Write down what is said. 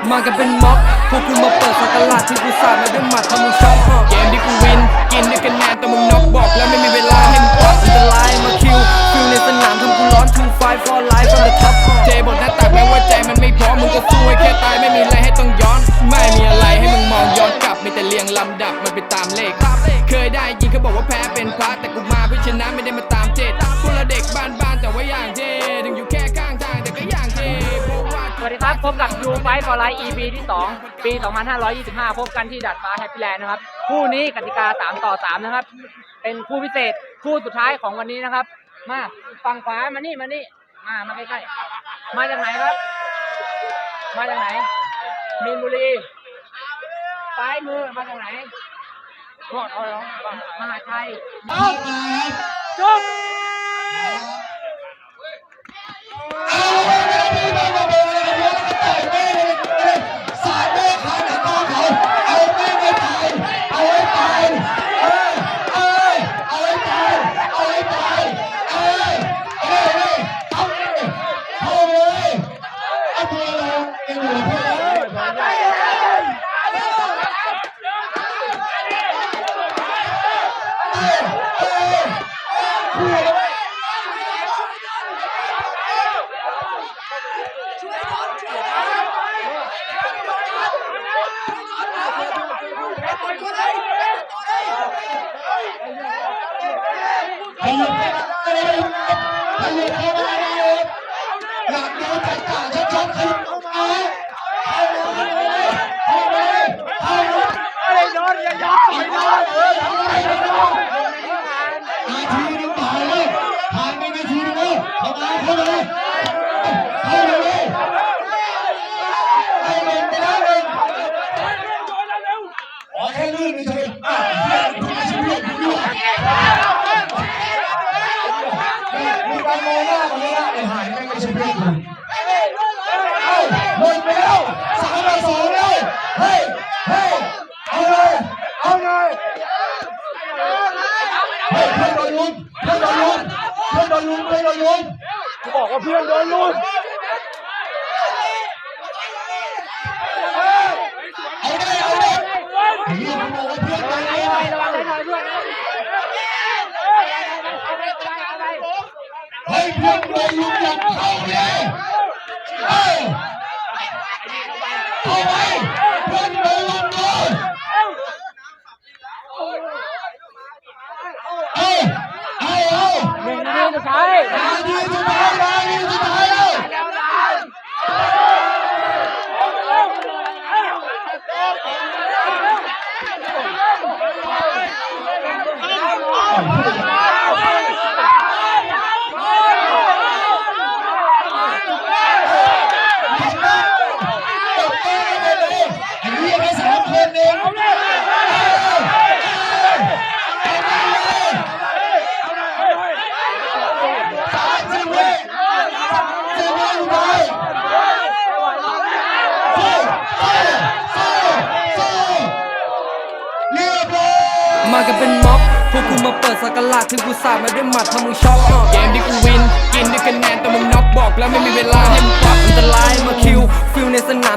มากันเป็นม็อบพวกกูมาเปิดสักการะที่กูสาดมาด้วยหมัดทำมึงช็อกเกมที่กูวินกินด้วยคะแนนแต่มึงน็อกบอกแล้วไม่มีเวลาให้มึงพักอันตรายมาคิวฟิลในสนามทำกูร้อน 2 5 for life on the top เจบทหน้าตักแม้ว่าใจมันไม่พร้อมมึงก็สู้ให้แค่ตายไม่มีอะไรให้ต้องย้อนไม่มีอะไรให้มึงมองย้อนกลับมีแต่เรียงลำดับมันไปตามเลขเคยได้ยินเขาบอกว่าแพ้เป็นพระแต่กูมาเพื่อชนะไม่ได้มาตามเจตพวกเราเด็กบ้านๆแต่ว่าอย่างเจถึงอยู่แค่ข้างทางแต่ก็อย่างเจสวัสดีครับพบกับยูไฟฟอร์ไลท์ EP ที่ 2 ปี 2525 พบกันที่ดัดฟ้าแฮปปี้แลนด์นะครับคู่นี้กติกา3 ต่อ 3นะครับเป็นคู่พิเศษคู่สุดท้ายของวันนี้นะครับมาฝั่งขวามานี่มาใกล้ๆมาจากไหนครับมาจากไหนมีนบุรีซ้ายมือมาจากไหนรอดมหาชัยจุ๊บหมดไปแล้ว3-2แล้วเฮ้ยเอาเลยเฮ้ยเพื่อนโดนลุมกูบอกว่าเพื่อนโดนลุมเอาได้ไอ้เหี้ยกูบอกว่าเพื่อนโดนลุมเฮ้ยเพื่อนโดนลุมอย่างเข้าเลยเอาไปเพื่อนโดนลุมเลย1 นาทีสุดท้ายนาทีสุดท้ายมากันเป็นม็อบพวกกูมาเปิดสักการะที่กูสาดมาด้วยหมัดทำมึงช็อกเกมที่กูวินกินด้วยคะแนนแต่มึงน็อกบอกแล้วไม่มีเวลาให้มึงพักอันตรายมาคิวฟิลในสนาม